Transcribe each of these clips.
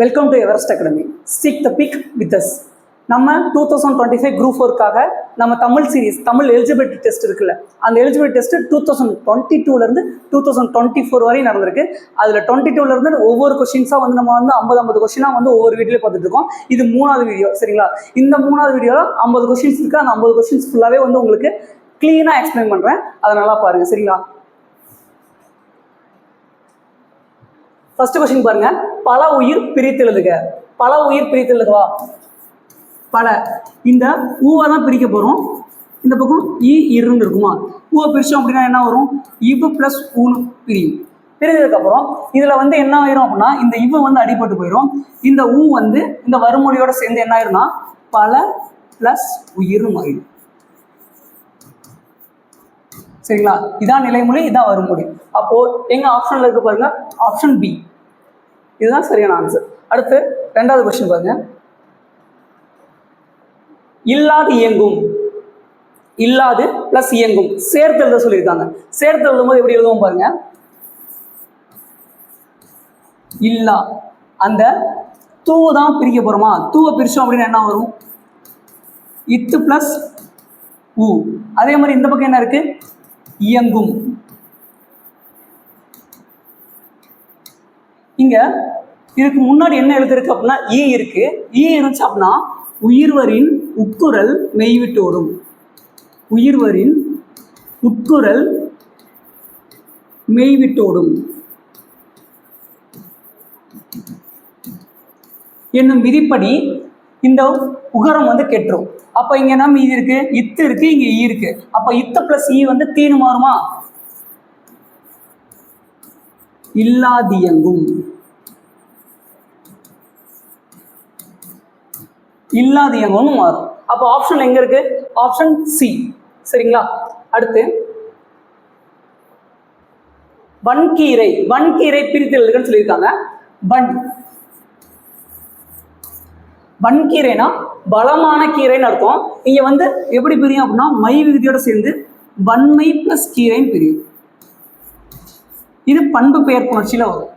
Welcome to Everest academy. Seek the peak with us. நம்ம 2025 group 4க்காக நம்ம Tamil series, Tamil eligibility test இருக்குல்ல, அந்த எலிஜிபிலிட்டி டெஸ்ட் 2022லேருந்து 2024 வரையும் நடந்திருக்கு. அதில் 22லேருந்து ஒவ்வொரு கொஸ்டின்ஸாக வந்து நம்ம வந்து 50 கொஸ்டினாக வந்து ஒவ்வொரு வீடியோவில் பார்த்துட்டு இருக்கோம். இது 3வது வீடியோ, சரிங்களா? இந்த 3வது வீடியோவில் 50 கொஸ்டின்ஸ் இருக்குது. அந்த 50 கொஸ்டின்ஸ் ஃபுல்லாகவே வந்து உங்களுக்கு க்ளீனாக எக்ஸ்பிளைன் பண்ணுறேன். அதை நல்லா பாருங்கள், சரிங்களா? ஃபர்ஸ்ட் கொஸ்டின் பாருங்க. பல உயிர் பிரித்து எழுதுக. பல உயிர் பிரித்து எழுதுவா. பல இந்த ஊவை தான் பிரிக்க போகிறோம். இந்த பக்கம் இருன்னு இருக்குமா, ஊவை பிரித்தோம் அப்படின்னா என்ன வரும்? இவு ப்ளஸ் ஊன்னு பிரியும். பிரிஞ்சதுக்கப்புறம் இதில் வந்து என்ன ஆயிரும் அப்படின்னா, இந்த இவு வந்து அடிபட்டு போயிடும். இந்த ஊ வந்து இந்த வறுமொழியோட சேர்ந்து என்ன ஆயிரும்னா பல ப்ளஸ் உயிர் ஆயிடும். சரிங்களா? இதான் நிலைமொழி, இதான் வறுமொழி. அப்போ எங்க ஆப்ஷன்ல இருக்கு பாருங்க, ஆப்ஷன் பி. இதுதான் சரியான ஆன்சர். அடுத்து 2வது கொஸ்டின் பாருங்க. இல்லாது இயங்கும். இல்லாது பிளஸ் இயங்கும் சேர்த்து எழுத சொல்லியிருக்காங்க. சேர்த்து எழுதும் போது எப்படி எழுதுவோம் பாருங்க. இல்லா அந்த தூவை தான் பிரிக்க போறோமா, தூவை பிரிச்சோம் அப்படின்னா என்ன வரும்? இத்து பிளஸ் ஊ. அதே மாதிரி இந்த பக்கம் என்ன இருக்கு? இயங்கும். இங்க இதுக்கு முன்னாடி என்ன எழுதிருக்கு அப்படின்னா ஈ இருக்கு. ஈ இருந்துச்சு அப்படின்னா உயிர்வரின் உட்குரல் மெய்விட்டோடும். உயிர்வரின் உட்குரல் மெய்விட்டோடும் என்னும் விதிப்படி இந்த உகரம் வந்து கெட்டுரும். அப்ப இங்க என்ன மீதி இருக்கு? இத்து இருக்கு, இங்க ஈ இருக்கு. அப்ப இத்து பிளஸ் ஈ வந்து தீனு மாறுமா? இல்லாதியங்கும். இல்லாதியங்கம்னு மாறும். அப்போ ஆப்ஷன் எங்க இருக்கு? Option C. சரிங்களா? அடுத்து வன்கீரை. வன்கீரை பிரித்து எழுதுன்னு சொல்லியிருக்காங்க. வன்கீரைனா பலமான கீரைன்னு அர்த்தம். இங்க வந்து எப்படி பிரியும் அப்படின்னா மை விகுதியோட சேர்ந்து வன்மை பிளஸ் கீரைன்னு பிரியும். இது பண்பு பெயர் புணர்ச்சியில வரும்.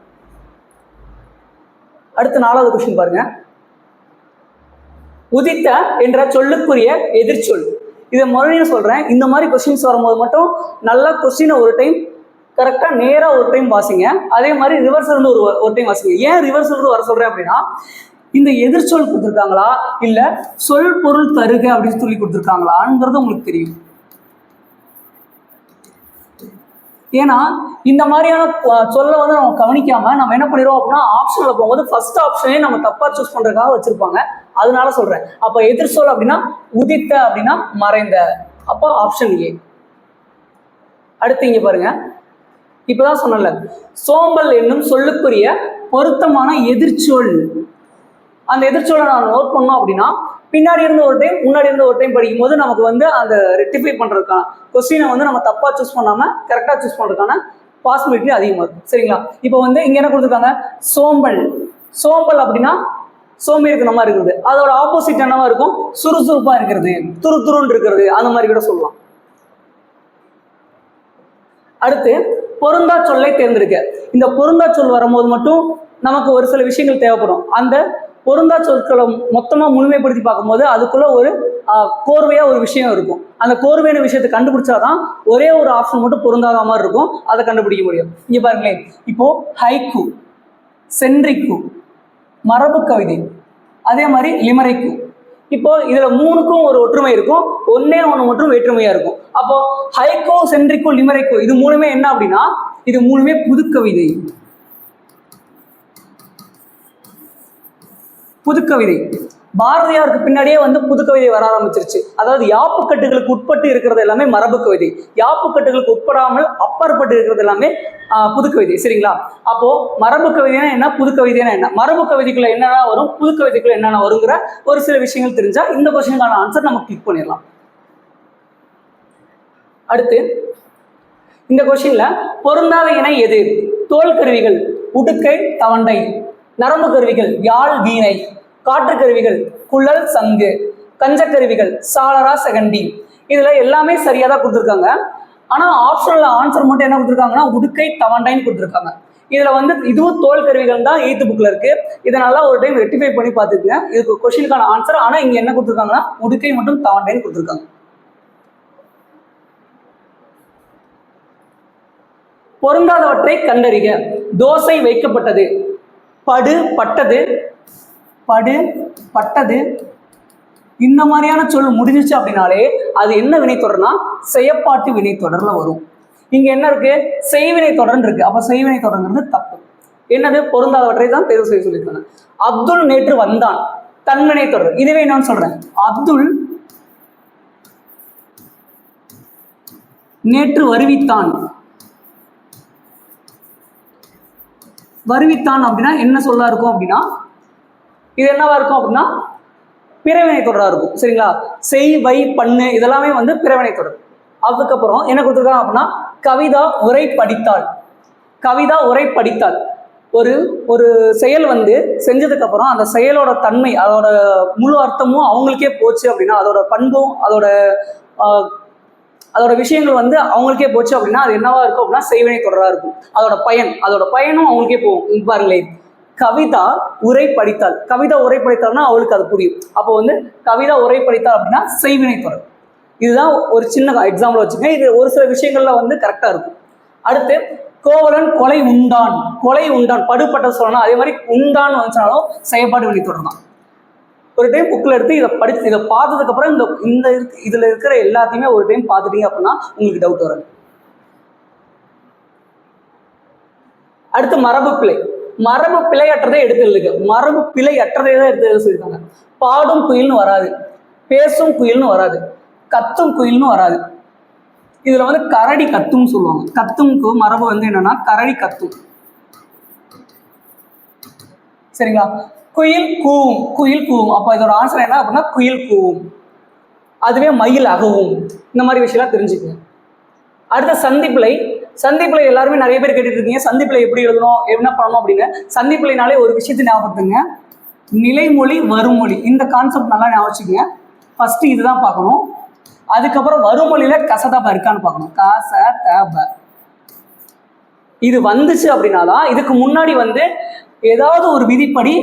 அடுத்து 4வது கொஸ்டின் பாருங்க. உதித்த என்ற சொல்லுக்குரிய எதிர்ச்சொல். இதை மறுபடியும் சொல்றேன். இந்த மாதிரி கொஸ்டின்ஸ் வரும்போது மட்டும் நல்லா கொஸ்டினை ஒரு டைம் கரெக்டா நேரா ஒரு டைம் வாசிங்க. அதே மாதிரி ரிவர்சல் இருந்து ஒரு டைம் வாசிங்க. ஏன் ரிவர்சல் இருந்து வர சொல்றேன் அப்படின்னா, இந்த எதிர்ச்சொல் கொடுத்துருக்காங்களா இல்ல சொல் பொருள் தருக அப்படின்னு சொல்லி கொடுத்துருக்காங்களாங்கிறது உங்களுக்கு தெரியும். ஏன்னா இந்த மாதிரியான சொல்ல வந்து நம்ம கவனிக்காம நம்ம என்ன பண்ணிடுவோம் அப்படின்னா ஆப்ஷன்ல போகும்போது ஃபர்ஸ்ட் ஆப்ஷனே நம்ம தப்பா சூஸ் பண்றதுக்காக வச்சிருப்பாங்க. அதனால சொல்றேன். அப்ப எதிர்சொல் அப்படின்னா உதித்த அப்படின்னா மறைந்த. அப்போ ஆப்ஷன் ஏ. அடுத்து இங்க பாருங்க. இப்பதான் சொன்னல, சோம்பல் என்னும் சொல்லுக்குரிய பொருத்தமான எதிர்ச்சொல். அந்த எதிர்ச்சொல்லை நான் நோட் பண்ணோம் அப்படின்னா பின்னாடி இருந்து ஒரு டைம் முன்னாடி இருந்து ஒரு டைம் படிக்கும் போது நமக்கு வந்து அந்த ரெக்டிஃபை பண்றதுக்கான கொஸ்டினை வந்து நம்ம தப்பா சூஸ் பண்ணாம கரெக்டா சூஸ் பண்றதுக்கான பாசிபிலிட்டி அதிகமாக இருக்கும். சரிங்களா? இப்போ வந்து இங்க என்ன கொடுத்துருக்காங்க? சோம்பல். சோம்பல் அப்படின்னா சோம்பேறித்தனமா இருக்கிறது. அதோட ஆப்போசிட் என்னவா இருக்கும்? சுறுசுறுப்பா இருக்கிறது, துருதுருன்னு இருக்கிறது, அந்த மாதிரி கூட சொல்லலாம். அடுத்து பொருந்தா சொல்லை தேர்ந்தெடுக்க. இந்த பொருந்தா சொல் வரும்போது மட்டும் நமக்கு ஒரு சில விஷயங்கள் தேவைப்படும். அந்த பொருந்தா சொற்களை மொத்தமா முழுமைப்படுத்தி பார்க்கும்போது அதுக்குள்ள ஒரு கோர்வையா ஒரு விஷயம் இருக்கும். அந்த கோர்வையான விஷயத்தை கண்டுபிடிச்சாதான் ஒரே ஒரு ஆப்ஷன் மட்டும் பொருந்தாத மாதிரி இருக்கும். அதை கண்டுபிடிக்க முடியும். இங்க பாருங்களேன். இப்போ ஹைக்கு, சென்ட்ரிக்கு, மரபு கவிதை, அதே மாதிரி லிமரைக்கு. இப்போ இதுல 3க்கும் ஒரு ஒற்றுமை இருக்கும், ஒன்னே ஒன்று மட்டும் வேற்றுமையா இருக்கும். அப்போ ஹைக்கோ, சென்ட்ரிக்கோ, லிமரைக்கோ இது 3மே என்ன அப்படின்னா இது 3மே புதுக்கவிதை. புதுக்கவிதை. பாரதியாருக்கு பின்னாடியே வந்து புதுக்கவிதை வர ஆரம்பிச்சிருச்சு. அதாவது யாப்புக்கட்டுகளுக்கு உட்பட்டு இருக்கிறது எல்லாமே மரபு கவிதை, யாப்புக்கட்டுகளுக்கு உட்படாமல் அப்பாற்பட்டு இருக்கிறது எல்லாமே புதுக்கவிதை. சரிங்களா? அப்போ மரபு கவிதைனா என்ன, புதுக்கவிதைனா என்ன, மரபு கவிதைக்குள்ள என்னென்ன வரும், புதுக்கவிதைக்குள்ள என்னென்ன வருங்கிற ஒரு சில விஷயங்கள் தெரிஞ்சா இந்த கொஸ்டினுக்கான ஆன்சர் நம்ம கிளிக் பண்ணிடலாம். அடுத்து இந்த கொஸ்டின்ல பொருந்தாத இணை எது? தோல் கருவிகள் உடுக்கை தவண்டை, நரம்பு கருவிகள் யாழ் வீணை, காற்று கருவிகள் குழல் சங்கு, கஞ்ச கருவிகள் சாளரா செகண்டி. இதுல எல்லாமே சரியா தான் கொடுத்துருக்காங்க. ஆனா ஆப்ஷனல் ஆன்சர் மட்டும் என்ன கொடுத்துருக்காங்கன்னா உடுக்கை தவண்டைன்னு கொடுத்துருக்காங்க. இதுல வந்து இதுவும் தோல் கருவிகள் தான் 8th புக்ல இருக்கு. இதை நல்லா ஒரு டைம் ரெக்டிஃபை பண்ணி பார்த்துக்குங்க. இதுக்கு கொஸ்டினுக்கான ஆன்சர். ஆனா இங்க என்ன கொடுத்துருக்காங்கன்னா உடுக்கை மற்றும் தாண்டைன்னு கொடுத்துருக்காங்க. பொருந்தாதவற்றை கண்டறிக. தோசை வைக்கப்பட்டது, படு பட்டது, படு பட்டது, இந்த மாதிரியான சொல் முடிஞ்சிச்சு அப்படின்னாலே அது என்ன வினைத்தொடர்னா செயற்பாட்டு வினைத்தொடர்ல வரும். இங்க என்ன இருக்கு? செய்வினை தொடர் இருக்கு. அப்ப செய்வினை தொடர்ங்கிறது தப்பு. என்னது? பொருந்தாதவற்றை தான் தேர்வு செய்ய சொல்லியிருக்காங்க. அப்துல் நேற்று வந்தான், தன்வினை தொடர். இதுவே நான் சொல்றேன், அப்துல் நேற்று வருவித்தான். வருவித்தான் அப்படின்னா என்ன சொல்லா இருக்கும் அப்படின்னா இது என்னவா இருக்கும் அப்படின்னா பிறவினை தொடரா இருக்கும். சரிங்களா? செய், வை, பண்ணு இதெல்லாமே வந்து பிறவினை தொடர். அதுக்கப்புறம் என்ன கொடுத்துருக்காங்க அப்படின்னா கவிதா உரை படித்தாள். கவிதா உரை படித்தாள். ஒரு ஒரு செயல் வந்து செஞ்சதுக்கு அப்புறம் அந்த செயலோட தன்மை, அதோட முழு அர்த்தமும் அவங்களுக்கே போச்சு அப்படின்னா, அதோட பண்பும் அதோட விஷயங்கள் வந்து அவங்களுக்கே போச்சு அப்படின்னா அது என்னவா இருக்கும் அப்படின்னா செய்வினை தொடரா இருக்கும். அதோட பயனும் அவங்களுக்கே போகும். பாருங்களேன், கவிதா உரை படித்தாள். கவிதா உரை படித்தாள்னா அவளுக்கு அது புரியும். அப்போ வந்து கவிதா உரை படித்தாள் அப்படின்னா செய்வினை தொடர். இதுதான் ஒரு சின்ன எக்ஸாம்பிள் வச்சுக்கோங்க. இது ஒரு சில விஷயங்கள்ல வந்து கரெக்டா இருக்கும். அடுத்து கோவலன் கொலை உண்டான். கொலை உண்டான் படுபட்ட சொல்லணும். அதே மாதிரி உண்டான் வந்துச்சாலும் செயற்பாடு வினை தொடர் தான். ஒரு டைம் புக்கில் எடுத்து இதை பார்த்ததுக்கு அப்புறம் இந்த இதுல இருக்கிற எல்லாத்தையுமே ஒரு டைம் பார்த்துட்டீங்க அப்படின்னா உங்களுக்கு டவுட் வராது. அடுத்து மரபு பிழை. மரபு பிழையற்றதை எடுத்து எழுதுங்க. மரபு பிழையற்றதை தான் எடுத்து எழுத சொல்லியிருக்காங்க. பாடும் குயில்னு வராது, பேசும் குயில்னு வராது, கத்தும் குயில்னு வராது. இதுல வந்து கரடி கத்தும் சொல்லுவாங்க. கத்தும்க்கு மரபு வந்து என்னன்னா கரடி கத்தும். சரிங்களா? குயில் கூவும். குயில் கூவும். அப்போ இதோட ஆன்சர் என்ன அப்படின்னா குயில் கூவும். அதுவே மயில் அகவும். இந்த மாதிரி விஷயம்லாம் தெரிஞ்சுக்கங்க. அடுத்த சந்திப்பிழை. சந்திப்பிழை எல்லாருமே நிறைய பேர் கேட்டுட்டு இருக்கீங்க, சந்திப்பிழை எப்படி எழுதணும், என்ன பண்ணணும் அப்படின்னு. சந்திப்பிழைனாலே ஒரு விஷயத்தை ஞாபகப்படுத்துங்க, நிலைமொழி வருமொழி. இந்த கான்செப்ட் நல்லா ஞாபகம் வச்சுக்கோங்க. ஃபர்ஸ்ட் இதுதான் பார்க்கணும். அதுக்கப்புறம் வருமொழியில கசதப இருக்கான்னு பார்க்கணும். கசதப இது வந்துச்சு அப்படின்னா தான் இதுக்கு முன்னாடி வந்து ஏதாவது ஒரு விதிப்படி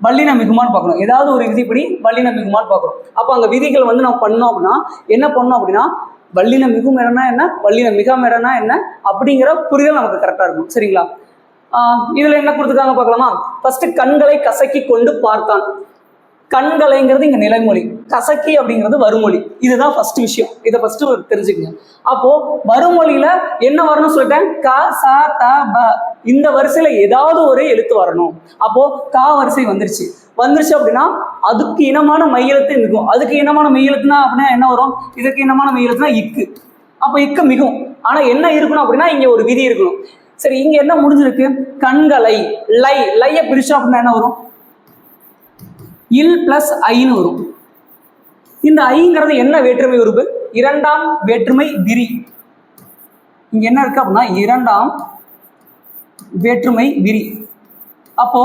வல்லின மிகுமான்னு பார்க்கணும். ஏதாவது ஒரு விதிப்படி வல்லின மிகுமான்னு பார்க்கணும். அப்போ அங்கே விதிகள் வந்து நம்ம பண்ணோம் அப்படின்னா என்ன பண்ணோம் அப்படின்னா வல்லின மிகும் இடம்னா என்ன, வல்லின மிகாம இடம்னா என்ன அப்படிங்கிற புரிதல் நமக்கு கரெக்டாக இருக்கும். சரிங்களா? இதுல என்ன கொடுத்துருக்காங்க பார்க்கலாமா? ஃபர்ஸ்ட் கண்களை கசக்கி கொண்டு பார்த்தான். கண்களைங்கிறது இங்க நிலைமொழி, கசக்கி அப்படிங்கிறது வருமொழி. இதுதான் ஃபர்ஸ்ட் விஷயம். இதை ஃபர்ஸ்ட் தெரிஞ்சுக்கங்க. அப்போ வருமொழியில என்ன வரணும்னு சொல்லிட்டேன், க ச த ப. இந்த வரிசையில ஏதாவது ஒரு எழுத்து வரணும். அப்போ கா வரிசை வந்துருச்சு அப்படின்னா அதுக்கு இனமான மையெழுத்து மிகும். அதுக்கு இனமான மையெழுத்துனா அப்படின்னா என்ன வரும்? இதுக்கு இனமான மையெழுத்துனா இக்கு. அப்போ இக்கு மிகும். ஆனா என்ன இருக்கணும் அப்படின்னா இங்க ஒரு விதி இருக்கணும். சரி, இங்க என்ன முடிஞ்சிருக்கு? கண்களை லைய பிரிச்சோம் அப்படின்னா என்ன வரும்? இல் பிளஸ் ஐன்னு வரும். இந்த ஐங்கிறது என்ன வேற்றுமை உறுப்பு? இரண்டாம் வேற்றுமை விரி. இங்க என்ன இருக்கு அப்படின்னா இரண்டாம் வேற்றுமை விரி. அப்போ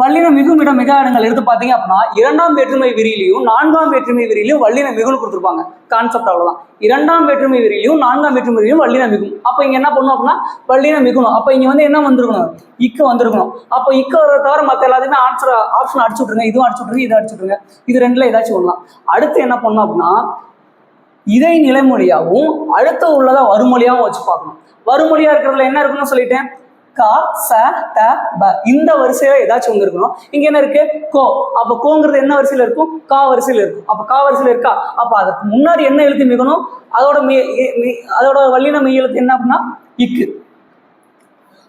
வல்லின மிகும் இடம் மிக இடங்கள் எடுத்து பார்த்தீங்க அப்படின்னா இரண்டாம் வேற்றுமை விரியிலையும் நான்காம் வேற்றுமை விரியிலையும் வல்லின மிகுன்னு கொடுத்துருப்பாங்க. கான்செப்ட் அவ்வளவுதான். இரண்டாம் வேற்றுமை விரியிலையும் நான்காம் வேற்றுமை விரியிலையும் வல்லின மிகும். அப்போ இங்க என்ன பண்ணும் அப்படின்னா வல்லின மிகுணும். அப்போ இங்க வந்து என்ன வந்திருக்கணும்? இக்கு வந்திருக்கணும். அப்போ இக்கு வரத தவிர மற்ற எல்லாத்தையுமே ஆப்ஷன் அடிச்சு விட்டுருங்க. இதுவும் அடிச்சு விட்டுருங்க, இதை அடிச்சு விட்டுருங்க. இது ரெண்டுல ஏதாச்சும் ஒண்ணலாம். அடுத்து என்ன பண்ணணும் அப்படின்னா இதை நிலைமொழியாகவும் அடுத்து உள்ளதா வருமொழியாகவும் வச்சு பார்க்கணும். வருமொழியா இருக்கிறதுல என்ன இருக்குன்னு சொல்லிட்டேன், க ச த ப. இந்த வரிசையில ஏதாச்சும் ஒன்று இருக்கணும். இங்க என்ன இருக்கு? கோ. அப்ப கோங்கிறது என்ன வரிசையில இருக்கும்? கா வரிசையில இருக்கும். அப்ப கா வரிசையில இருக்கா? அப்ப அதுக்கு முன்னாடி என்ன எழுத்து மிகணும்? அதோட வல்லின மெய் எழுத்து என்ன அப்படின்னா இக்கு.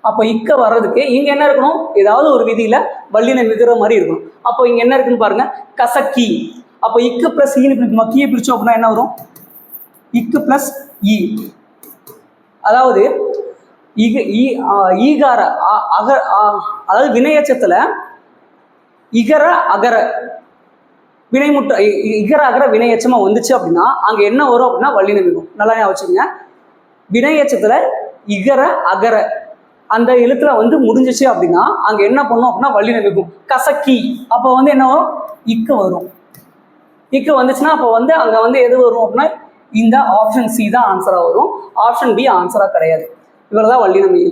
அப்ப இக்க வர்றதுக்கு இங்க என்ன இருக்கணும்? ஏதாவது ஒரு விதியில வல்லின மிகுற மாதிரி இருக்கணும். அப்போ இங்க என்ன இருக்குன்னு பாருங்க, கசக்கி. அப்ப இக்கு பிளஸ் ஈன்னு மக்கிய பிரிச்சோம் அப்படின்னா என்ன வரும்? இக்கு பிளஸ் இ. அதாவது ஈகார அதாவது வினையச்சத்துல இகர அகர வினைமுற்ற இகர அகர வினையச்சமா வந்துச்சு அப்படின்னா அங்க என்ன வரும் அப்படின்னா வல்லின மிகும். நல்லா வச்சுக்கோங்க. வினையச்சத்துல இகர அகர அந்த எழுத்துல வந்து முடிஞ்சிச்சு அப்படின்னா அங்க என்ன பண்ணும் அப்படின்னா வல்லின மிகும். கசக்கி. அப்போ வந்து என்ன வரும்? இக்கு வரும். இக்கு வந்துச்சுன்னா அப்போ வந்து அங்க வந்து எது வரும் அப்படின்னா இந்த ஆப்ஷன் சி தான் ஆன்சரா வரும். ஆப்ஷன் பி ஆன்சரா கிடையாது. இவ்வளவுதான் வல்லின மெய்.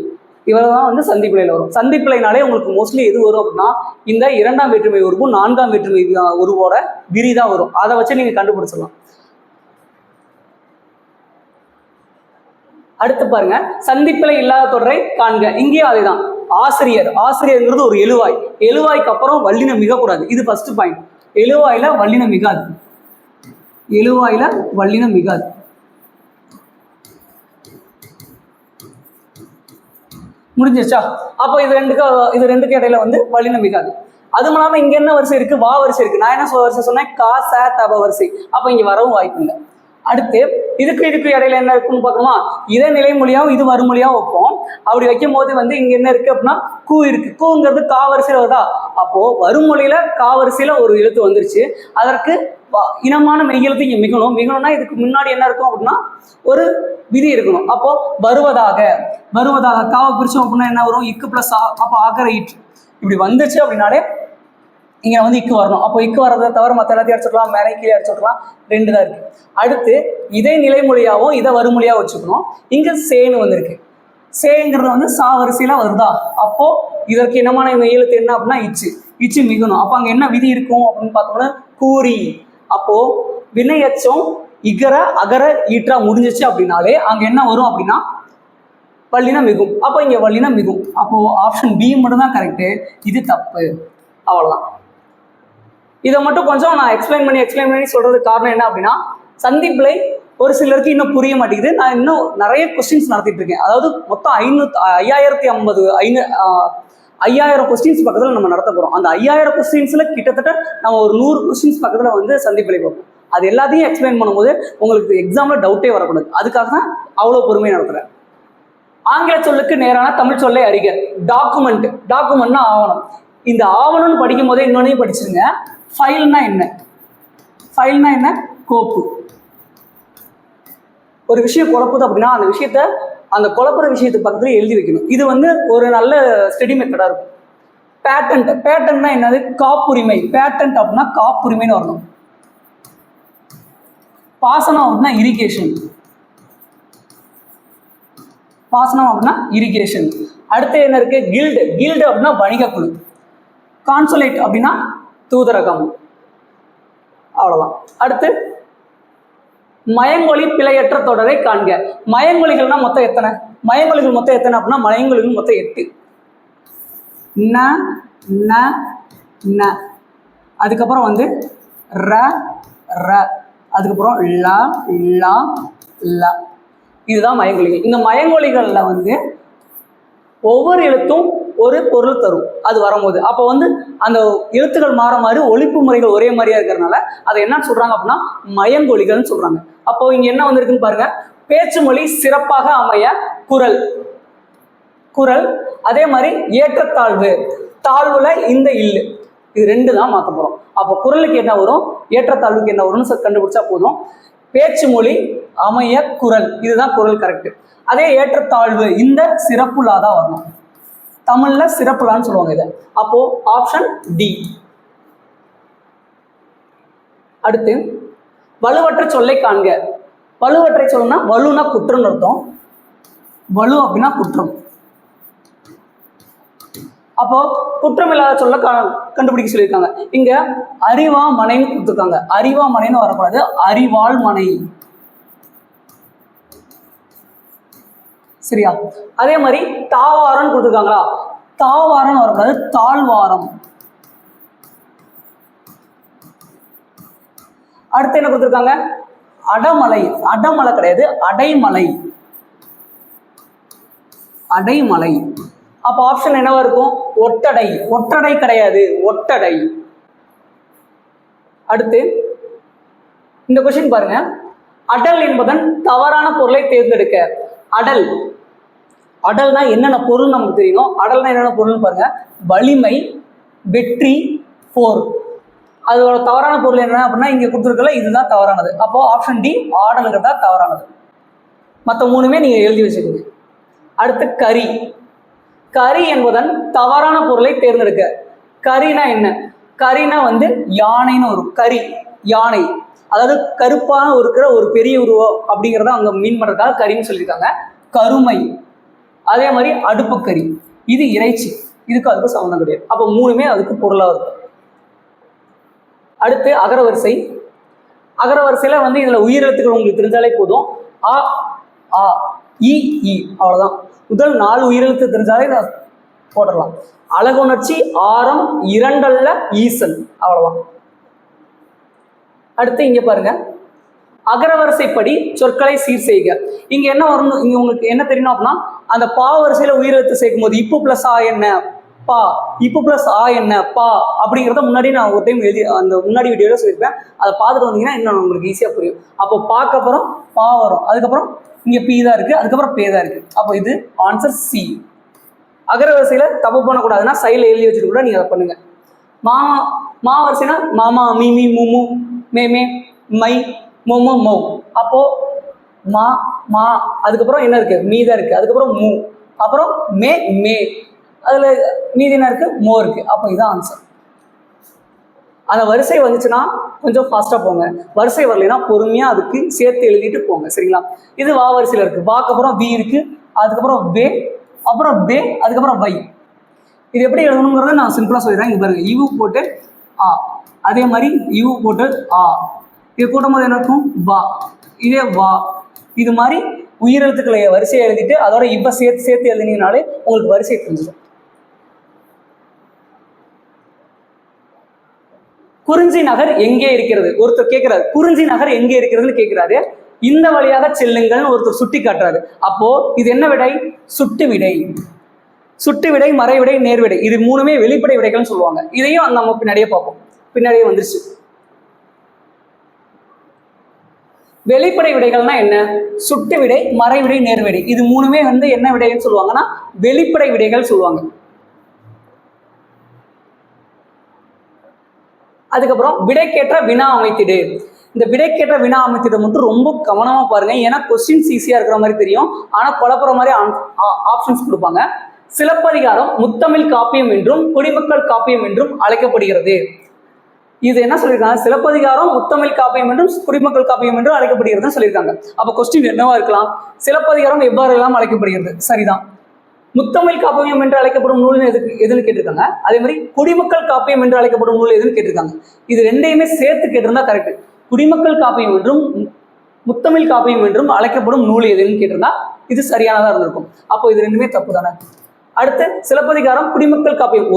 இவ்வளவுதான் வந்து சந்திப்பிழையில வரும். சந்திப்பிழைனாலே உங்களுக்கு மோஸ்ட்லி எது வரும் அப்படின்னா இந்த இரண்டாம் வேற்றுமை உறுப்பும் நான்காம் வேற்றுமை உருவோட விரி தான் வரும். அதை வச்சு நீங்க கண்டுபிடிச்சிடலாம். அடுத்து பாருங்க, சந்திப்பிழை இல்லாத தொடரை காண்க. இங்கேயும் அதேதான். ஆசிரியர், ஆசிரியர்ங்கிறது ஒரு எழுவாய். எழுவாய்க்கு அப்புறம் வல்லினம் மிகக்கூடாது. இது ஃபர்ஸ்ட் பாயிண்ட். எழுவாயில வல்லினம் மிகாது. எழுவாயில வல்லினம் மிகாது. முடிஞ்சிருச்சா? அப்போ இது ரெண்டுக்கு இடையில வந்து வல்லினம் மிகாது. அதுவும் இல்லாம இங்க என்ன வரிசை இருக்கு? வா வரிசை இருக்கு. நான் என்ன வரிசை சொன்னேன்? கா ச தப வரிசை. அப்ப இங்க வரவும் வாய்ப்பு இல்லை. அடுத்து இதுக்கு இடையில என்ன இருக்குன்னு பார்க்கணுமா? இதை நிலைமொழியாவும் இது வறுமொழியாவும் வைப்போம். அப்படி வைக்கும் போது வந்து இங்க என்ன இருக்கு அப்படின்னா கூ இருக்கு. கூங்கிறது கா வரிசையில வருதா? அப்போ வறுமொழியில கா வரிசையில ஒரு எழுத்து வந்துருச்சு. அதற்கு இனமான மெய்யெழுத்து இங்க மிகணும்னா இதுக்கு முன்னாடி என்ன இருக்கும் அப்படின்னா ஒரு விதி இருக்கணும். அப்போ வருவதாக காவை பிரிச்சோம் அப்படின்னா என்ன வரும்? இக்கு பிளஸ் அப்போ ஆகர ஈற்று இப்படி வந்துச்சு அப்படின்னாலே இங்க வந்து இக்கு வரணும். அப்போ இக்கு வரதை தவிர மற்ற எல்லாத்தையும் அடிச்சுக்கலாம், மேலே கீழே அடிச்சுக்கலாம். ரெண்டு தான் இருக்கு. அடுத்து இதை நிலைமொழியாவும் இதை வறுமொழியாவும் வச்சுக்கணும். இங்க சேன்னு வந்திருக்கு. சேங்கிறது வந்து சா வரிசையில வருதா? அப்போ இதற்கு இனமான எழுத்து என்ன அப்படின்னா இச்சு மிகணும். அப்போ அங்க என்ன விதி இருக்கும் அப்படின்னு பார்த்தோம்னா கூறி. அப்போ வினையச்சம் இகர அகர ஈற்றா முடிஞ்சிச்சு அப்படின்னாலே அங்க என்ன வரும் அப்படின்னா வல்லினம் மிகும். அப்போ இங்க வல்லினம் மிகும். அப்போ ஆப்ஷன் பி மட்டும் தான் கரெக்டு. இது தப்பு. அவ்வளவுதான். இதை மட்டும் கொஞ்சம் நான் எக்ஸ்பிளைன் பண்ணி சொல்றதுக்கு காரணம் என்ன அப்படின்னா சந்திப்பிழை ஒரு சிலருக்கு இன்னும் புரிய மாட்டேங்குது. நான் இன்னும் நிறைய கொஸ்டின்ஸ் நடத்திட்டு இருக்கேன். அதாவது மொத்தம் 5000 கொஸ்டின்ஸ் பக்கத்தில் நம்ம நடத்த போகிறோம். அந்த 5000 கொஸ்டின்ஸில் கிட்டத்தட்ட நம்ம ஒரு 100 கொஸ்டின்ஸ் பக்கத்தில் வந்து சந்திப்பிழை பார்ப்போம். அது எல்லாத்தையும் எக்ஸ்பிளைன் பண்ணும்போது உங்களுக்கு எக்ஸாமில் டவுட்டே வரக்கூடாது. அதுக்காக தான் அவ்வளோ பொறுமையை நடத்துகிறேன். ஆங்கில சொல்லுக்கு நேரான தமிழ் சொல்லை அறிக. டாக்குமெண்ட்னா ஆவணம். இந்த ஆவணம்னு படிக்கும் போதே இன்னொன்னையும் படிச்சிருங்க. ஃபைல்னா என்ன? கோப்பு. ஒரு விஷயம் குழப்புது அப்படின்னா அந்த குழப்புற விஷயத்துக்கு பக்கத்துல எழுதி வைக்கணும். இது வந்து ஒரு நல்ல ஸ்டடி மெத்தடா இருக்கும். பேட்டன்ட்னா என்னது? காப்புரிமை. பேட்டன்ட் அப்படின்னா காப்புரிமைன்னு வரணும். பாசனம் அப்படின்னா இரிகேஷன். அடுத்து என்ன இருக்கு? கில்டு அப்படின்னா வணிக குழு. கான்சுலேட் அப்படின்னா தூதரகம். அவ்வளவுதான். அடுத்து மயங்கொலி பிழையற்ற தொடரை காண்க. மயங்கொலிகள்னா மொத்தம் எத்தனை? அப்படின்னா மயங்கொலிகள் மொத்தம் 8. ந அதுக்கப்புறம் வந்து ர அதுக்கப்புறம் ல இதுதான் மயங்கொலிகள். இந்த மயங்கொலிகள்ல வந்து ஒவ்வொரு எழுத்தும் ஒரு பொருள் தரும் அது வரும்போது. அப்போ வந்து அந்த எழுத்துக்கள் மாற ஒலிப்பு முறைகள் ஒரே மாதிரியா இருக்கிறதுனால அதை என்ன சொல்றாங்க அப்படின்னா மயங்கொலிகள்னு சொல்றாங்க. அப்போ இங்க என்ன வந்திருக்குன்னு பாருங்க. பேச்சு மொழி சிறப்பாக அமைய குரல். அதே மாதிரி ஏற்றத்தாழ்வுல இந்த இல்லு. இது ரெண்டு தான் மாற்ற போறோம். அப்போ குரலுக்கு என்ன வரும், ஏற்றத்தாழ்வுக்கு என்ன வரும்னு கண்டுபிடிச்சா போதும். பேச்சு மொழி அமைய குரல், இதுதான் குரல் கரெக்ட். அதே ஏற்றத்தாழ்வு இந்த சிறப்புலாதான் வரணும். தமிழ்ல சிறப்புலான்னு சொல்லுவாங்க இதை. அப்போ ஆப்ஷன் டி. அடுத்து வலுவற்ற சொல்லை காண்க. வலுவற்றை சொல்லணும்னா வலுனா குற்றம் அர்த்தம். வலு அப்படின்னா குற்றம். அப்போ குற்றம் இல்லாத சொல்ல கண்டுபிடிக்க சொல்லியிருக்காங்க. இங்க அறிவா மனைன்னு கொடுத்துருக்காங்க. அறிவா மனைன்னு வரக்கூடாது, அறிவாள் மனை. சரியா? அதே மாதிரி தாவாரம் கொடுத்துருக்காங்களா? தாவாரம் வரக்கூடாது, தாழ்வாரம். அடுத்து என்ன கொடுத்துருக்காங்க? அடமலை கிடையாது, அடைமலை. அப்ப ஆப்ஷன் என்னவா இருக்கும்? ஒட்டடை கிடையாது, ஒட்டடை. அடுத்து இந்த கொஸ்டின் பாருங்க. அடல் என்பதன் தவறான பொருளை தேர்ந்தெடுக்க. அடல்னா என்னென்ன பொருள் நமக்கு தெரியணும். அடல்னா என்னென்ன பொருள்னு பாருங்க. வலிமை, வெற்றி, போர். அதோட தவறான பொருள் என்ன அப்படின்னா இங்க கொடுத்துருக்கல, இதுதான் தவறானது. அப்போ ஆப்ஷன் டி ஆடலுங்கிறதா தவறானது. மற்ற மூணுமே நீங்க எழுதி வச்சுக்கோங்க. அடுத்து கரி என்பதன் தவறான பொருளை தேர்ந்தெடுக்க. கரினா என்ன? கரினா வந்து யானைன்னு வரும். யானை, அதாவது கருப்பான இருக்கிற ஒரு பெரிய உருவம் அப்படிங்கிறத அங்க மீன் பண்றதுக்காக கரின்னு சொல்லியிருக்காங்க. கருமை அதே மாதிரி அடுப்புக்கறி, இது இறைச்சி, இதுக்கு அதுக்கு சம்மந்தம் கிடையாது. அப்போ மூணுமே அதுக்கு பொருளாக இருக்கும். அடுத்து அகரவரிசை. அகரவரிசையில் வந்து இதில் உயிரெழுத்துக்கள் உங்களுக்கு தெரிஞ்சாலே போதும். அ, ஆ, இ, இ, அவ்வளோதான். முதல் 4 உயிரெழுத்து தெரிஞ்சாலே இதை போட்டுடலாம். அழகுணர்ச்சி, ஆரம், இரண்டல்ல, ஈசல், அவ்வளோதான். அடுத்து இங்கே பாருங்க, அகரவரிசைப்படி சொற்களை சீர் செய்க. இங்க என்ன வரணும், இங்க உங்களுக்கு என்ன தெரியணும் அப்படின்னா, அந்த பா வரிசையில உயிரெழுத்து சேர்க்கும் போது இப்பு பிளஸ் ஆ என்ன பா, இப்பு பிளஸ் ஆ என்ன பா அப்படிங்கிறத முன்னாடி நான் ஒரு டைம் எழுதி அந்த முன்னாடி வீடியோல சொல்லியிருப்பேன். அதை பார்த்துட்டு வந்தீங்கன்னா இன்னும் உங்களுக்கு ஈஸியா புரியும். அப்போ பாக்கு அப்புறம் பா வரும், அதுக்கப்புறம் இங்க பி தான் இருக்கு, அதுக்கப்புறம் பே தான் இருக்கு. அப்போ இது ஆன்சர் சி. அகரவரிசையில தப்பு பண்ணக்கூடாதுன்னா சைடில் எழுதி வச்சுட்டு கூட நீங்க அதை பண்ணுங்க. மா வரிசைனா மாமா, மீமி, மூமு, மேமே, மை, மொமோ, மௌ. அப்போ மா மா, அதுக்கப்புறம் என்ன இருக்கு, மீ தான் இருக்கு, அதுக்கப்புறம் மூ, அப்புறம் மே மே, அதுல மீதி என்ன இருக்கு, மோ இருக்கு. அப்போ இதுதான் ஆன்சர். அந்த வரிசை வந்துச்சுன்னா கொஞ்சம் ஃபாஸ்டா போங்க, வரிசை வரலைன்னா பொறுமையா அதுக்கு சேர்த்து எழுதிட்டு போங்க, சரிங்களா? இது வா வரிசையில இருக்கு. வாக்கு அப்புறம் வி இருக்கு, அதுக்கப்புறம் வே, அப்புறம் பே, அதுக்கப்புறம் வை. இது எப்படி எழுதணுங்கிறத நான் சிம்பிளா சொல்லிடுறேன். இங்க பாருங்க, இவு போட்டு ஆ, அதே மாதிரி இவு போட்டு ஆ, இது கூட்டும் போது என்ன இருக்கும், வா, இதே வா. இது மாதிரி உயிரெழுத்துக்களை வரிசையை எழுதிட்டு அதோட இப்ப சேர்த்து சேர்த்து எழுதினீங்கனாலே உங்களுக்கு வரிசை தெரிஞ்சிடும். குறிஞ்சி நகர் எங்கே இருக்கிறது? ஒருத்தர் கேட்கிறாரு, குறிஞ்சி நகர் எங்கே இருக்கிறதுன்னு கேட்கிறாரு. இந்த வழியாக செல்லுங்கள் ஒருத்தர் சுட்டி காட்டுறாரு. அப்போ இது என்ன விடை? சுட்டு விடை. சுட்டு விடை, மறைவிடை, நேர்விடை, இது மூணுமே வெளிப்படை விடைகள்னு சொல்லுவாங்க. இதையும் நம்ம பின்னாடியே பார்ப்போம், பின்னாடியே வந்துருச்சு. வெளிப்படை விடைகள்னா என்ன? சுட்டு விடை, மறைவிடை, நேர்விடை, இது மூணுமே வந்து என்ன விடைன்னு சொல்லுவாங்கன்னா வெளிப்படை விடைகள் சொல்லுவாங்க. அதுக்கப்புறம் விடைக்கேற்ற வினா அமைத்திடு. இந்த விடைக்கேற்ற வினா அமைத்திடு மட்டும் ரொம்ப கவனமா பாருங்க, ஏன்னா கொஸ்டின்ஸ் ஈஸியா இருக்கிற மாதிரி தெரியும், ஆனா குழப்புற மாதிரி ஆப்ஷன்ஸ் கொடுப்பாங்க. சிலப்பதிகாரம் முத்தமிழ் காப்பியம் என்றும் குடிமக்கள் காப்பியம் என்றும் அழைக்கப்படுகிறது. இது என்ன சொல்லியிருக்காங்க? சிலப்பதிகாரம் முத்தமிழ் காப்பியம் என்றும் குடிமக்கள் காப்பியம் என்றும் அழைக்கப்படுகிறதுன்னு சொல்லியிருக்காங்க. அப்ப கொஸ்டின் என்னவா இருக்கலாம்? சிலப்பதிகாரம் எவ்வாறு எல்லாம் அழைக்கப்படுகிறது, சரிதான். முத்தமிழ் காப்பியம் என்று அழைக்கப்படும் நூல் எதுன்னு கேட்டிருக்காங்க. அதே மாதிரி குடிமக்கள் காப்பியம் என்று அழைக்கப்படும் நூல் எதுன்னு கேட்டிருக்காங்க. இது ரெண்டையுமே சேர்த்து கேட்டிருந்தா கரெக்ட். குடிமக்கள் காப்பியம் என்றும் முத்தமிழ் காப்பியம் என்றும் அழைக்கப்படும் நூல் எதுன்னு கேட்டிருந்தா இது சரியானதா இருந்திருக்கும். அப்போ இது ரெண்டுமே தப்பு தானே. அடுத்து சிலப்பதிகாரம் குடிமக்கள் காப்பியம்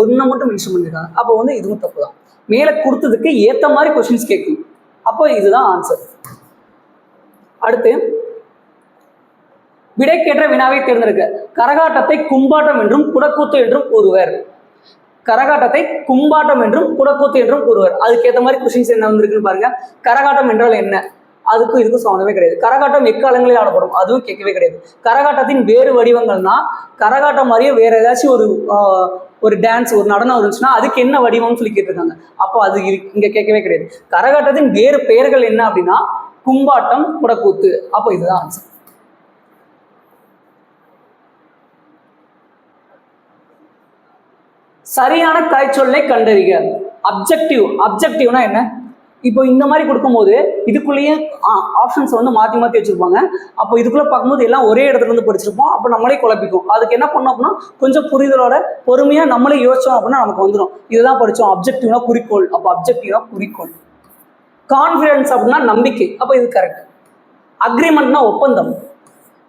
ஒன்னு மட்டும் மென்ஷன் பண்ணிருக்காங்க, அப்போ வந்து இதுவும் தப்பு தான். மேல கொடுத்ததுக்கு ஏத்த மாதிரி கொஸ்டின்ஸ் கேட்கும், அப்போ இதுதான் ஆன்சர். அடுத்து விடைக்கேற்ற வினாவை தேர்ந்தெடுக்க. கரகாட்டத்தை கும்பாட்டம் என்றும் குடக்கூத்து என்றும் கூறுவர். கரகாட்டத்தை கும்பாட்டம் என்றும் குடக்கூத்து என்றும் கூறுவர். அதுக்கேற்ற மாதிரி கொஸ்டின்ஸ் என்ன வந்திருக்குன்னு பாருங்க. கரகாட்டம் என்றால் என்ன? அதுக்கும் இதுக்கும் சம்மந்தமே கிடையாது. கரகாட்டம் எக்காலங்களில் ஆடப்படும், அதுவும் கேட்கவே கிடையாது. கரகாட்டத்தின் வேறு வடிவங்கள்னா கரகாட்டம் மாதிரியே வேற ஏதாச்சும் ஒரு டான்ஸ், ஒரு நடனம் இருந்துச்சுன்னா அதுக்கு என்ன வடிவம்னு சொல்லி கேட்டிருக்காங்க. அப்போ அது இங்க கேட்கவே கிடையாது. கரகாட்டத்தின் வேறு பெயர்கள் என்ன அப்படின்னா கும்பாட்டம், குடக்கூத்து. அப்போ இதுதான் ஆன்சர். சரியான கலைச்சொல்லை கண்டறிக. அப்ஜெக்டிவ்னா என்ன? இப்போ இந்த மாதிரி கொடுக்கும்போது இதுக்குள்ளேயே ஆப்ஷன்ஸ் வந்து மாற்றி மாற்றி வச்சிருப்பாங்க. அப்போ இதுக்குள்ள பார்க்கும்போது எல்லாம் ஒரே இடத்துல இருந்து படிச்சிருப்போம், அப்போ நம்மளே குழப்பிக்கும். அதுக்கு என்ன பண்ணோம் அப்படின்னா கொஞ்சம் புரிதலோட பொறுமையா நம்மளே யோசிச்சோம் அப்படின்னா நமக்கு வந்துடும். இதுதான் படித்தோம். அப்ஜெக்டிவ்னா குறிக்கோள், அப்போ அப்ஜெக்டிவ்னா குறிக்கோள். கான்ஃபிடன்ஸ் அப்படின்னா நம்பிக்கை, அப்போ இது கரெக்ட். அக்ரிமெண்ட்னா ஒப்பந்தம்.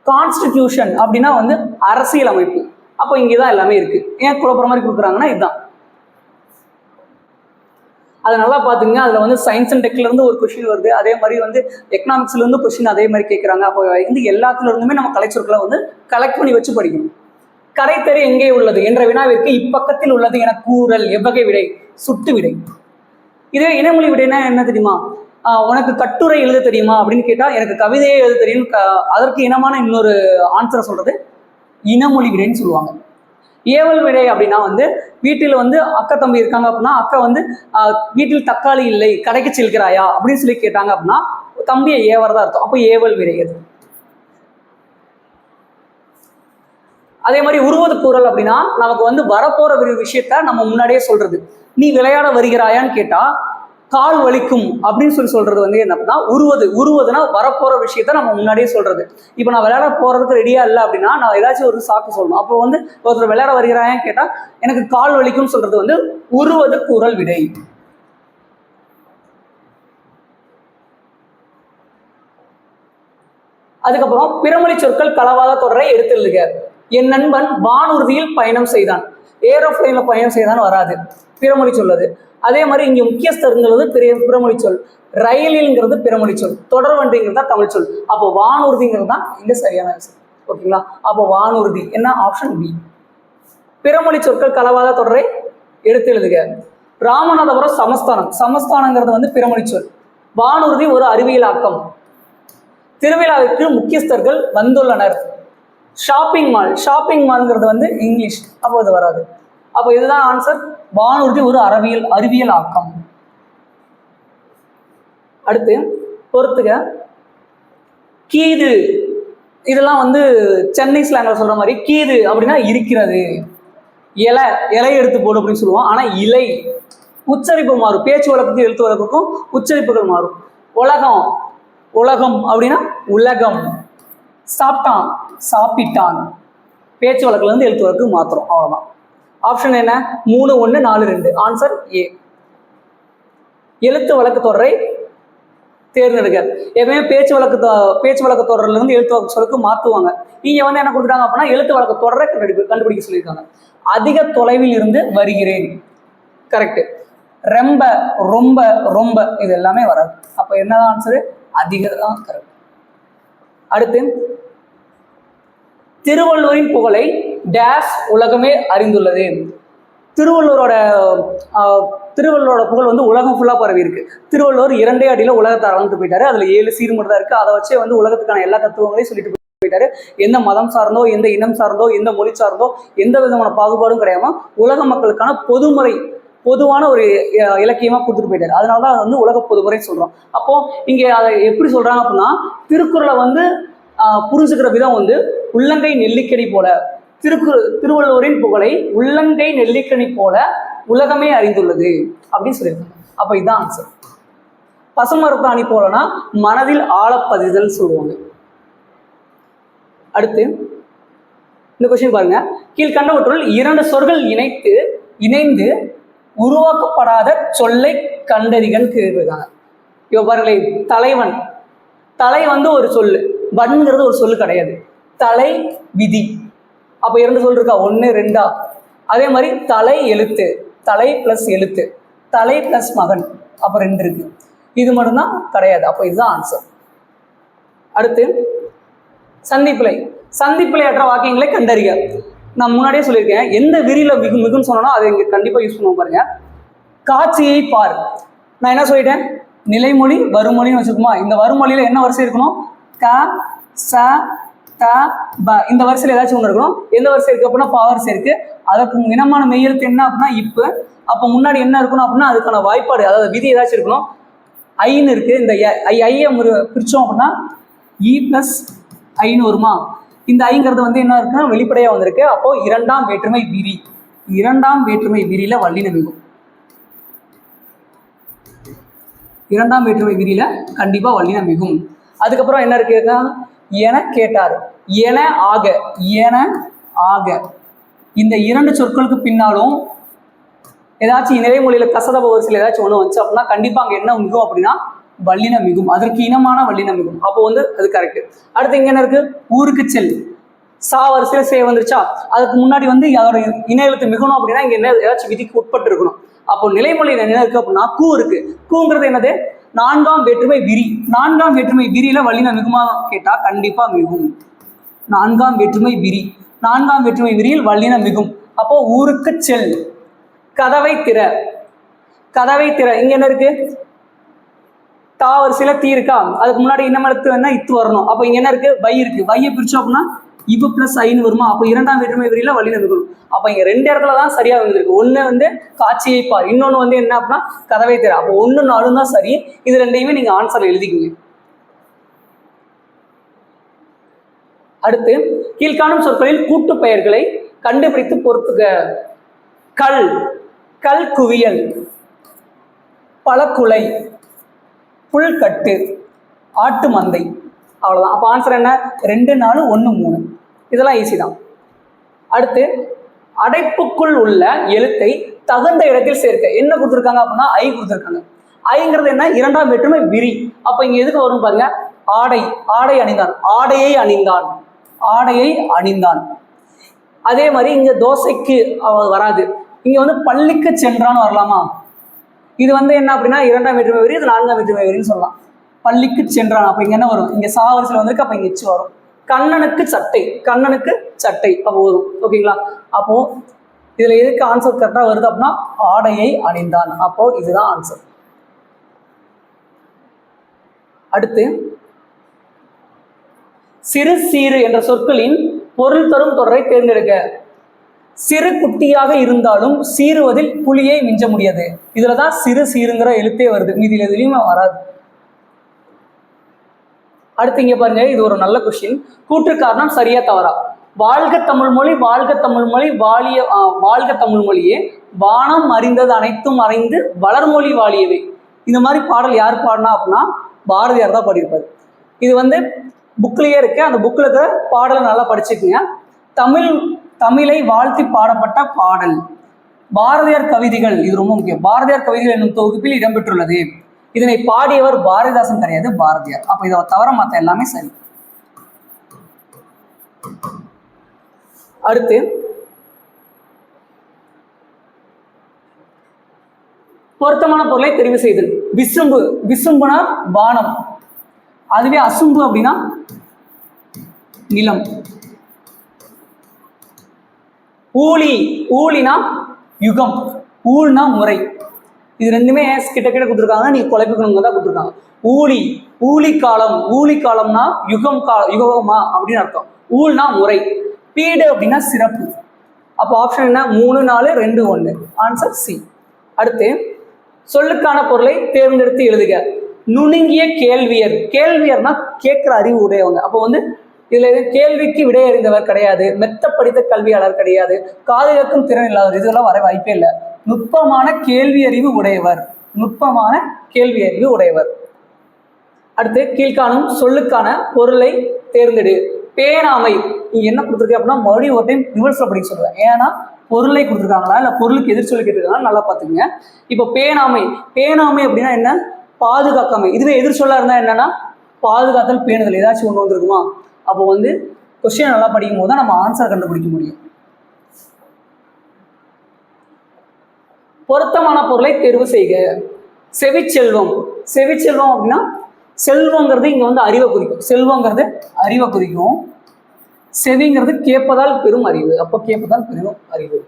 கான்ஸ்டிடியூஷன் அப்படின்னா வந்து அரசியல் அமைப்பு, அப்போ இங்கேதான் எல்லாமே இருக்கு. ஏன் குழப்பற மாதிரி கொடுக்குறாங்கன்னா இதுதான். அதை நல்லா பாத்துங்க. அதுல வந்து சயின்ஸ் அண்ட் டெக்ல இருந்து ஒரு கொஸ்டின் வருது, அதே மாதிரி வந்து எக்கனாமிக்ஸ்ல இருந்து கொஸ்டின் அதே மாதிரி கேட்கறாங்க. அப்போ வந்து எல்லாத்துல இருந்துமே நம்ம கலைச்சொற்களை வந்து கலெக்ட் பண்ணி வச்சு படிக்கணும். கடைத்தெரு எங்கே உள்ளது என்ற வினாவிற்கு இப்பக்கத்தில் உள்ளது என கூறல் எவ்வகை விடை? சுட்டு விடை. இதே இனமொழி விடைனா என்ன தெரியுமா? உனக்கு கட்டுரை எழுத தெரியுமா அப்படின்னு கேட்டா எனக்கு கவிதையை எழுத தெரியும், அதற்கு இனமான இன்னொரு ஆன்சரை சொல்றது இனமொழி விடைன்னு சொல்லுவாங்க. ஏவல் விடை அப்படின்னா வந்து வீட்டில் வந்து அக்கா தம்பி இருக்காங்க அப்படின்னா அக்கா வந்து வீட்டில் தக்காளி இல்லை கடைக்கு செல்கிறாயா அப்படின்னு சொல்லி கேட்டாங்க அப்படின்னா தம்பியை ஏவறதா அர்த்தம். அப்போ ஏவல் விடை அது. அதே மாதிரி உருவது கூறல் அப்படின்னா நமக்கு வந்து வரப்போற விஷயத்த நம்ம முன்னாடியே சொல்றது. நீ விளையாட வருகிறாயான்னு கேட்டா கால் வலிக்கும் அப்படின்னு சொல்றது வந்து என்ன அப்படின்னா உருவதுன்னா வரப்போற விஷயத்த நம்ம முன்னாடியே சொல்றது. இப்போ நான் விளையாட போறதுக்கு ரெடியா இல்லை அப்படின்னா நான் ஏதாச்சும் ஒரு சாக்கு சொல்லணும். அப்போ வந்து ஒருத்தர் விளையாட வருகிறான்னு கேட்டா எனக்கு கால் வலிக்கும் சொல்றது வந்து உருவது கூறல் விடை. அதுக்கப்புறம் பிறமொழி சொற்கள் கலவாத தொடரை எடுத்து எழுதுக. என் நண்பன் வானூர்தியில் பயணம் செய்தான். ஏரோப்ளைன்ல பயணம் செய்தான் வராது, பிறமொழி சொல்லது. அதே மாதிரி இங்க முக்கியஸ்தருங்கிறது பிறமொழி சொல், ரயிலில்ங்கிறது பிறமொழி சொல், தொடர்வண்டிங்கிறது தான் தமிழ் சொல். அப்போ வானூர்திங்கிறது தான் இங்க சரியான விஷயம். ஓகேங்களா? அப்போ வானூர்தி என்ன? Option B. பிறமொழி சொற்கள் கலவாத தொடரை எடுத்து எழுதுக. ராமநாதபுரம் சமஸ்தானம். சமஸ்தானங்கிறது வந்து பிறமொழி சொல். வானூர்தி ஒரு அறிவியல் ஆக்கம். திருவிழாவிற்கு முக்கியஸ்தர்கள் வந்துள்ளனர். ஷாப்பிங் மால்ங்கிறது வந்து இங்கிலீஷ், அப்போ இது வராது. அப்போ இதுதான் ஆன்சர். வானூர்தி ஒரு அறிவியல் ஆக்கம். அடுத்து பொறுத்துக. கீது, இதெல்லாம் வந்து சென்னை ஸ்லாங்ல சொல்ற மாதிரி கீது அப்படின்னா இருக்கிறது. இலை எடுத்து போடு அப்படின்னு சொல்லுவோம். ஆனா இலை உச்சரிப்பு மாறும், பேச்சு வழக்குக்கும் எழுத்து வழக்குக்கும் உச்சரிப்புகள் மாறும். உலகம் அப்படின்னா உலகம். சாப்பிட்டான், சாப்பிட்டான், பேச்சு வழக்குல இருந்து எழுத்து வழக்கு மாத்திரம், அவ்வளவுதான். ஆப்ஷன் என்ன? 3, 1, 4, 2. Answer A. எழுத்து வழக்கு தொடரை தேர்ந்தெடுக்க. எப்பவுமே பேச்சு வழக்கு தொடர்ல இருந்து எழுத்து வழக்கு சொல்லுக்கு மாத்துவாங்க. இங்க வந்து என்ன கொடுக்குறாங்க அப்படின்னா எழுத்து வழக்கு தொடரை கண்டுபிடிக்க சொல்லியிருக்காங்க. அதிக தொலைவில் இருந்து வருகிறேன், கரெக்ட். ரொம்ப இது எல்லாமே வராது. அப்ப என்னதான் ஆன்சரு? அதிக தான் கரெக்ட். அடுத்து திருவள்ளுவரின் புகழை டேஷ் உலகமே அறிந்துள்ளது. திருவள்ளுவரோட புகழ் வந்து உலகம் ஃபுல்லா பரவி இருக்கு. திருவள்ளுவர் 2 அடியில உலகத்தை அளந்து போயிட்டாரு. அதுல 7 சீர்முறை தான் இருக்கு. அதை வச்சே வந்து உலகத்துக்கான எல்லா தத்துவங்களையும் சொல்லிட்டு போயிட்டாரு. எந்த மதம் சார்ந்தோ, எந்த இனம் சார்ந்தோ, எந்த மொழி சார்ந்தோ எந்த விதமான பாகுபாடும் கிடையாம உலக மக்களுக்கான பொதுவான ஒரு இலக்கியமா கொடுத்துட்டு போயிட்டாரு. அதனாலதான் வந்து உலக பொதுமுறை சொல்றோம். அப்போ இங்க அதை எப்படி சொல்றாங்க அப்படின்னா, திருக்குறளை வந்து புரிஞ்சுக்கிற விதம் வந்து உள்ளங்கை நெல்லிக்கனி போல. திருவள்ளுவரின் புகழை உள்ளங்கை நெல்லிக்கனி போல உலகமே அறிந்துள்ளது அப்படின்னு சொல்லியிருக்காங்க. அப்ப இதுதான் ஆன்சர். பசுமரத்தாணி போலனா மனதில் ஆழப்பதிதல் சொல்லுவாங்க. அடுத்து இந்த கொஸ்டின் பாருங்க. கீழ்கண்டவற்றுள் 2 சொற்கள் இணைந்து உருவாக்கப்படாத சொல்லை கண்டறிகன்னு கேட்டிருக்காங்க. இப்போ பாருங்களேன், தலைவன், தலை வந்து ஒரு சொல்லு, வன்கிறது ஒரு சொல்லு கிடையாது. தலை விதி, அப்ப 2 சொல் இருக்கா? 1, 2. அதே மாதிரி தலை எழுத்து, தலை பிளஸ் எழுத்து, தலை பிளஸ் மகன், அப்ப 2 இருக்கு. இது மட்டும்தான் கிடையாது. அப்ப இதுதான் ஆன்சர். அடுத்து சந்திப்பிழை அற்ற வாக்கியங்களை கண்டறிக. நான் முன்னாடியே சொல்லியிருக்கேன், எந்த விரியில மிகுன்னு சொன்னா அதை இங்க கண்டிப்பா யூஸ் பண்ணுவோம். பாருங்க, காட்சியை பார். நான் என்ன சொல்லிட்டேன்? நிலைமொழி வருமொழின்னு வச்சுக்கோமா. இந்த வருமொழியில என்ன வரிசை இருக்கணும்? க, ச, த, ப. இந்த வரிசையில் ஏதாச்சும் ஒன்று இருக்கணும். எந்த வரிசை இருக்கு அப்படின்னா பாவரிசை இருக்கு. அதற்கு இனமான மெய்யெழுத்து என்ன அப்படின்னா இப்பு. அப்போ முன்னாடி என்ன இருக்கணும் அப்படின்னா அதுக்கான வாய்ப்பாடு, அதாவது விதி ஏதாச்சும் இருக்கணும். ஐன்னு இருக்கு. இந்த ஐயை பிரிச்சோம் அப்படின்னா இ பிளஸ் ஐன்னு வருமா? இந்த ஐங்கிறது வந்து என்ன இருக்குன்னா வெளிப்படையா வந்திருக்கு. அப்போ 2ஆம் வேற்றுமை விரி. 2ஆம் வேற்றுமை விரியில வல்லின மிகும். 2ஆம் வேற்றுமை விரியில கண்டிப்பா வல்லின மிகும். அதுக்கப்புறம் என்ன இருக்குன்னா என கேட்டார், என ஆக. இந்த 2 சொற்களுக்கு பின்னாலும் ஏதாச்சும் நிலைமொழியில கசதப வரிசையில் ஏதாச்சும் ஒண்ணு வந்துச்சு அப்படின்னா கண்டிப்பா அங்க என்ன மிகும் அப்படின்னா வல்லின மிகும். அதற்கு இனமான வல்லின மிகும். அப்போ வந்து அது கரெக்ட். அடுத்து இங்க என்ன இருக்கு? ஊருக்கு செல், சா வரிசையில சே வந்துருச்சா? அதுக்கு முன்னாடி வந்து இன எழுத்து மிகணும் அப்படின்னா இங்க என்ன ஏதாச்சும் விதிக்கு உட்பட்டு இருக்கணும். அப்போ நிலைமொழியில என்ன இருக்கு அப்படின்னா கூ இருக்கு. கூங்கிறது என்னது? 4ஆம் வேற்றுமை விரி. 4ஆம் வேற்றுமை விரியில வல்லின மிகுமா கேட்டா கண்டிப்பா மிகும். 4ஆம் வேற்றுமை விரி, 4ஆம் வேற்றுமை விரியில் வல்லின மிகும். அப்போ ஊருக்கு செல். கதவை திற, இங்க என்ன இருக்கு? தா வரிசையில தீ இருக்கா? அதுக்கு முன்னாடி இன்னும் எழுத்து என்ன? இத்து வரணும். அப்போ இங்க என்ன இருக்கு? வை இருக்கு. வையை பிரிச்சோம் அப்படின்னா இவ பிளஸ் ஐன்னு வருமா? அப்போ 2ஆம் வேற்றுமை விரியில வல்லின மிகும். அப்ப இங்க 2 இடத்துல தான் சரியா வந்திருக்கு. ஒண்ணு வந்து காட்சியை பார், இன்னொன்னு வந்து என்ன அப்படின்னா கதவை திற. அப்போ 1, 4 தான் சரி. இது 2ஐயுமே நீங்க ஆன்சர்ல எழுதிக்கிங்க. அடுத்து கீழ்காணும் சொற்களில் கூட்டு பெயர்களை கண்டுபிடித்து பொறுத்துக. கல் குவியல், பழக்குலை, புல்கட்டு, ஆட்டு மந்தை. அவ்வளோதான். அப்போ ஆன்சர் என்ன? 2, 4, 1, 3. இதெல்லாம் ஈஸி தான். அடுத்து அடைப்புக்குள் உள்ள எழுத்தை தகுந்த இடத்தில் சேர்க்க என்ன கொடுத்துருக்காங்க அப்படின்னா ஐ கொடுத்துருக்காங்க. ஐங்கிறது என்ன? இரண்டாம் வேற்றுமை விரி. அப்போ இங்கே எதுக்கு வரும் பாருங்க, ஆடை, ஆடை அணிந்தான், ஆடையை அணிந்தான், ஆடையை அணிந்தான். அதே மாதிரி இங்க தோசைக்கு வராது, இங்க வந்து பள்ளிக்கு சென்றான்னு வரலாமா? இது வந்து என்ன அப்படின்னா இரண்டாம் வேற்றுமை வரி, இது நான்காம் வேற்றுமை வரின்னு சொல்லலாம். பள்ளிக்கு சென்றான், அப்ப இங்க என்ன வரும்? இங்க சாவரிசையில் வந்திருக்கு, அப்ப இங்க எச்சு வரும். கண்ணனுக்கு சட்டை, கண்ணனுக்கு சட்டை அப்போ வரும். ஓகேங்களா? அப்போ இதுல எதுக்கு ஆன்சர் கரெக்டா வருது அப்படின்னா ஆடையை அணிந்தான். அப்போ இதுதான் ஆன்சர். அடுத்து சிறு சீரு என்ற சொற்களின் பொருள் தரும் தொடரை தேர்ந்தெடுக்க. சிறு குட்டியாக இருந்தாலும் சீருவதில் புலியை மிஞ்ச முடியாது. இதுலதான் சிறு சீருங்கிற எழுத்தே வருது, மீதியில் எதுலையுமே வராது. அடுத்து இங்க பாருங்க, இது ஒரு நல்ல கொஸ்டின். கூற்று காரணம் சரியா தவறா? வாழ்க தமிழ் மொழி, வாழ்க தமிழ் மொழி, வாழ்க தமிழ் மொழியே, வானம் அறிந்தது அனைத்தும் அறிந்து வளர்மொழி வாழியவே. இந்த மாதிரி பாடல் யார் பாடினா அப்படின்னா பாரதியார் தான் பாடியிருப்பார். இது வந்து புக்லயே இருக்கு, அந்த புக்ல இருக்கிற பாடலை நல்லா படிச்சுக்கோங்க. தமிழை வாழ்த்தி பாடப்பட்ட பாடல். பாரதியார் கவிதைகள், இது ரொம்ப முக்கியம். பாரதியார் கவிதைகள் என்னும் தொகுப்பில் இடம்பெற்றுள்ளது. இதனை பாடியவர் பாரதிதாசன் கிடையாது, பாரதியார். அப்ப இதை தவிர மற்ற எல்லாமே சரி. அடுத்து பொருத்தமான பொருளை தெரிவு செய்தல். விசும்பு, விசும்புனா வானம். அதுவே அசும்பு அப்படின்னா நிலம். ஊழி, ஊழினா யுகம், ஊழ்னா முறை. இது ரெண்டுமே கிட்ட கிட்ட கொடுத்துருக்காங்க, நீங்க குழப்பிக்கணுங்க தான் கொடுத்துருக்காங்க. ஊழி, ஊழி காலம், ஊழி காலம்னா யுகம், யுகமா அப்படின்னு அர்த்தம். ஊழ்னா முறை. பீடு அப்படின்னா சிறப்பு. அப்போ ஆப்ஷன் என்ன? 3, 4, 2, 1. Answer C. அடுத்து சொல்லுக்கான பொருளை தேர்ந்தெடுத்து எழுதுக. நுணுங்கிய கேள்வியர், கேள்வியர்னா கேட்கிற அறிவு உடையவங்க. அப்போ வந்து இதுல கேள்விக்கு விடை அறிந்தவர் கிடையாது, மெத்த படித்த கல்வியாளர் கிடையாது, காதுகளுக்கும் திறன் இல்லாதவர், இதெல்லாம் வர வாய்ப்பே இல்லை. நுட்பமான கேள்வி அறிவு உடையவர், நுட்பமான கேள்வி அறிவு உடையவர். அடுத்து கீழ்காணும் சொல்லுக்கான பொருளை தேர்ந்தெடு. பேணாமை, இங்க என்ன கொடுத்துருக்கு அப்படின்னா மறுபடியும் ஒரு டைம் ரிவர்ஸ்ல படிக்க சொல்லுவேன். ஏன்னா பொருளை கொடுத்துருக்காங்களா இல்ல பொருளுக்கு எதிர் சொல்லி கேட்டிருக்காங்களா நல்லா பார்த்துக்கங்க. இப்போ பேணாமை, பேணாமை அப்படின்னா என்ன? பாதுகாக்காமை. இதுவே எதிர் சொல்லா இருந்தா என்னன்னா பாதுகாத்தல், பேணுதல், ஏதாச்சும் ஒன்று வந்துருக்குமா? அப்போ வந்து கொஸ்டின் நல்லா படிக்கும் போது தான் நம்ம ஆன்சர் கண்டுபிடிக்க முடியும். பொருத்தமான பொருளை தேர்வு செய்க. செவிச்செல்வம், செவிச்செல்வம் அப்படின்னா செல்வங்கிறது இங்க வந்து அறிவை குறிக்கும். செல்வங்கிறது அறிவை குறிக்கும். செவிங்கிறது கேட்பதால் பெரும் அறிவு. அப்போ கேட்பதால் பெரும் அறிவு.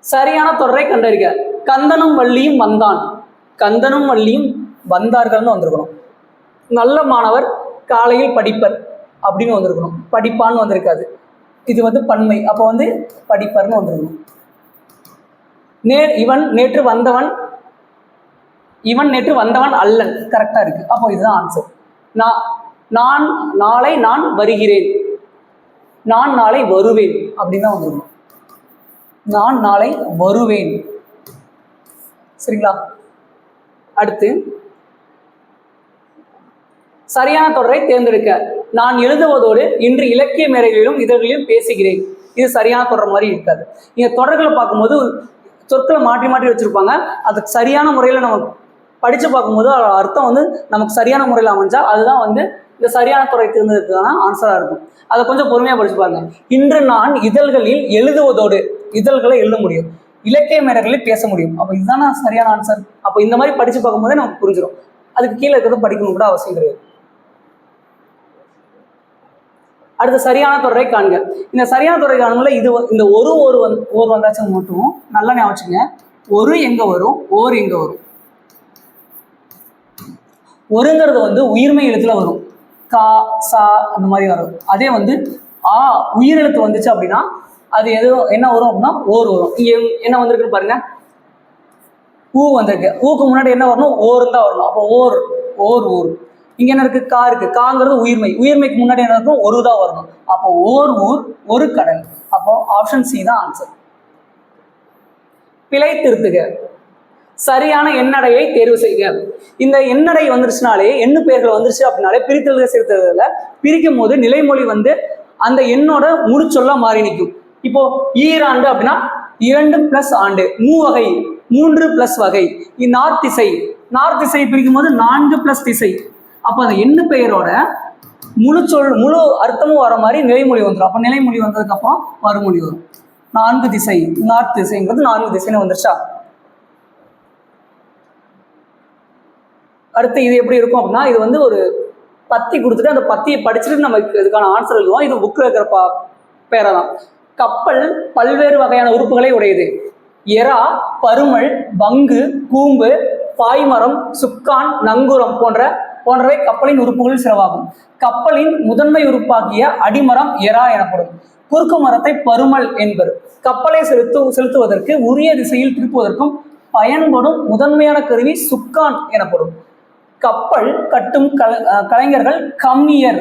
சரியான தொடரை கண்டறிக. கந்தனும் வள்ளியும் வந்தான், கந்தனும் வள்ளியும் வந்தார்கள்னு வந்திருக்கணும். நல்ல மாணவர் காலையில் படிப்பர் அப்படின்னு வந்திருக்கணும், படிப்பான்னு வந்திருக்காது. இது வந்து பன்மை, அப்போ வந்து படிப்பர்னு வந்திருக்கணும். இவன் நேற்று வந்தவன், இவன் நேற்று வந்தவன் அல்லன், கரெக்டா இருக்கு. அப்போ இதுதான் ஆன்சர். நான் நாளை நான் வருகிறேன், நான் நாளை வருவேன் அப்படின்னு தான் வந்துருக்கணும். நான் நாளை வருவேன். சரிங்களா? அடுத்து சரியான தொடரை தேர்ந்தெடுக்க. நான் எழுதுவதோடு இன்று இலக்கிய மேடைகளிலும் இதழ்களிலும் பேசுகிறேன். இது சரியான தொடர் மாதிரி இருக்காது. நீங்க தொடர்களை பார்க்கும்போது சொற்களை மாற்றி மாற்றி வச்சிருப்பாங்க. அதுக்கு சரியான முறையில் நம்ம படிச்சு பார்க்கும்போது அர்த்தம் வந்து நமக்கு சரியான முறையில் அமைஞ்சா அதுதான் வந்து இந்த சரியான துறை தேர்ந்தெடுக்கிறதுக்கான ஆன்சரா இருக்கும். அதை கொஞ்சம் பொறுமையா படிச்சு பாருங்க. இன்று நான் இதழ்களில் எழுதுவதோடு, இதழ்களை எழுத முடியும், இலக்கிய மேடைகளில் பேச முடியும். அப்போ இதுதானே சரியான ஆன்சர். அப்போ இந்த மாதிரி படிச்சு பார்க்கும்போதே நமக்கு புரிஞ்சிடும். அதுக்கு கீழே இருக்கிறது படிக்கணும் கூட அவசியம் கிடையாது. அடுத்த சரியான தொடரை காண்க. இந்த சரியான தொடரை காணுங்கள இது இந்த ஒரு வந்தாச்சும் மட்டும் நல்லா ஞாபகம் வச்சுங்க. ஒரு எங்க வரும், ஓர் எங்க வரும்? ஒருங்கிறது வந்து உயிர்மை எழுத்துல வரும், கா சா அந்த மாதிரி வரும். அதே வந்து ஆ உயிரெழுத்து வந்துச்சு அப்படின்னா அது என்ன வரும் அப்படின்னா ஓர் வரும். இங்க என்ன வந்திருக்குன்னு பாருங்க, ஊ வந்திருக்கு. ஊக்கு முன்னாடி என்ன வரணும்? ஓர் தான் வரணும். அப்போ ஓர், ஓர், ஊர். இங்க என்ன இருக்கு? கா இருக்கு. காங்கிறது உயிர்மை, உயிர்மைக்கு முன்னாடி என்ன இருக்கும்? ஒரு தான் வரணும். அப்போ ஓர் ஊர், ஒரு கடல். அப்போ ஆப்ஷன் சி தான் ஆன்சர். பிழை திருத்துக, சரியான எண்ணடையை தேர்வு செய்க. இந்த எண்ணடை வந்துருச்சுனாலே, எண்ணு பெயர்கள் வந்துருச்சு அப்படின்னாலே பிரித்தெழுத சேர்த்தெழுதல பிரிக்கும் போது நிலைமொழி வந்து அந்த எண்ணோட முடிச்சொல்லா மாறி நிற்கும். இப்போ ஈராண்டு அப்படின்னா 2 + ஆண்டு, மூவகை 3 + வகை, நார்த் திசை, நார்த் திசை பிரிக்கும் போது 4 + திசை. அப்போ அந்த எண்ணு பெயரோட முழு அர்த்தமும் வர மாதிரி நிலைமொழி வந்துடும். அப்போ நிலைமொழி வந்ததுக்கு அப்புறம் மறுமொழி வரும். 4 திசை, நார்த் திசைங்கிறது 4 திசைன்னு வந்துருச்சா. அடுத்து இது எப்படி இருக்கும் அப்படின்னா, இது வந்து ஒரு பத்தி கொடுத்துட்டு அந்த பத்தியை படிச்சுட்டு நம்ம இதுக்கான ஆன்சர் எழுதுவோம். இது புக்கில் இருக்கிற பேரை தான். கப்பல் பல்வேறு வகையான உறுப்புகளை உடையது. எறா, பருமல், பங்கு, கூம்பு, பாய்மரம், சுக்கான், நங்கூரம் போன்றவை கப்பலின் உறுப்புகளில் சிலவாகும். கப்பலின் முதன்மை உறுப்பாகிய அடிமரம் எறா எனப்படும். குறுக்கு மரத்தை பருமல் என்பர். கப்பலை செலுத்துவதற்கு உரிய திசையில் திருப்புவதற்கும் பயன்படும் முதன்மையான கருவி சுக்கான் எனப்படும். கப்பல் கட்டும் கலைஞர்கள் கம்மியர்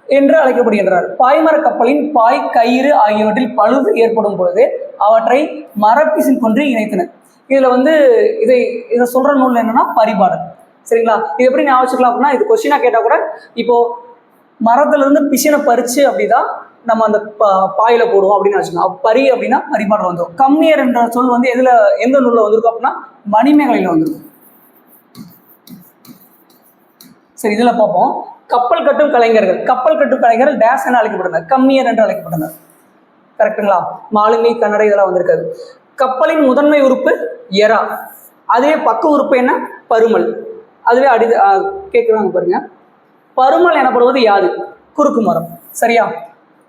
என்று அழைக்கப்படுகின்றனர். பாய்மர கப்பலின் பாய், கயிறு ஆகியவற்றில் பழுது ஏற்படும் பொழுது அவற்றை மரப்பிசின் கொண்டு இணைத்தனர். இதுல வந்து இதை சொல்ற நூல் என்னன்னா பரிபாடல். சரிங்களா. இது எப்படி ஞாபகம் வச்சுக்கலாம் அப்படின்னா, இது கொஸ்டினா கேட்டா கூட இப்போ மரத்துல இருந்து பிசினை பறிச்சு அப்படிதான் நம்ம அந்த பாயில போடுவோம் அப்படின்னு வச்சுக்கலாம். பரி அப்படின்னா பரிபாடல் வந்துடும். கம்மியர் என்ற சொல் வந்து எந்த நூல்ல வந்திருக்கும் அப்படின்னா மணிமேகலையில வந்திருக்கும். சரி, இதுல பார்ப்போம். கப்பல் கட்டும் கலைஞர்கள் டேஸ் என அழைக்கப்பட்டனர், கம்மியர் என்று அழைக்கப்பட்டனர். கரெக்டுங்களா. மாலுமி, கன்னடை இதெல்லாம் வந்திருக்காது. கப்பலின் முதன்மை உறுப்பு எறா, அதுவே பக்க உறுப்பு என்ன பருமல். அதுவே கேட்குறாங்க பாருங்க. பருமல் எனப்படுவது யாது? குறுக்கு மரம். சரியா.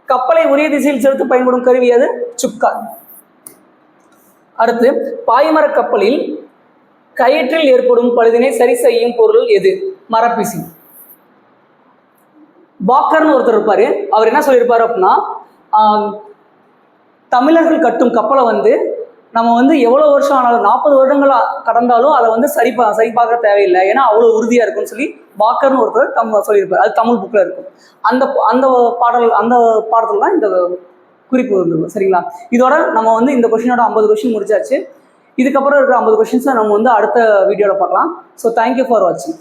கப்பலை உரிய திசையில் செலுத்த பயன்படும் கருவி அது சுக்கா. அடுத்து பாய்மர கப்பலில் கயிற்றில் ஏற்படும் பழுதினை சரி செய்யும் பொருள் எது? மரப்பிசி. வாக்கர்னு ஒருத்தர் இருப்பாரு. அவர் என்ன சொல்லியிருப்பாரு அப்படின்னா, தமிழர்கள் கட்டும் கப்பலை வந்து நம்ம வந்து எவ்வளோ வருஷம் ஆனாலும் 40 வருடங்கள் கடந்தாலும் அதை வந்து சரி பார்க்க தேவையில்லை, ஏன்னா அவ்வளோ உறுதியாக இருக்குன்னு சொல்லி வாக்கர்னு ஒருத்தர் சொல்லியிருப்பார். அது தமிழ் புக்கில் இருக்கும். அந்த பாடத்தில் தான் இந்த குறிப்பு வந்துருக்கும். சரிங்களா. இதோட நம்ம வந்து இந்த கொஸ்டினோட 50 கொஸ்டின் முடிச்சாச்சு. இதுக்கப்புறம் இருக்கிற 50 கொஸ்டின்ஸை நம்ம வந்து அடுத்த வீடியோவில் பார்க்கலாம். ஸோ தேங்க்யூ ஃபார் வாட்சிங்.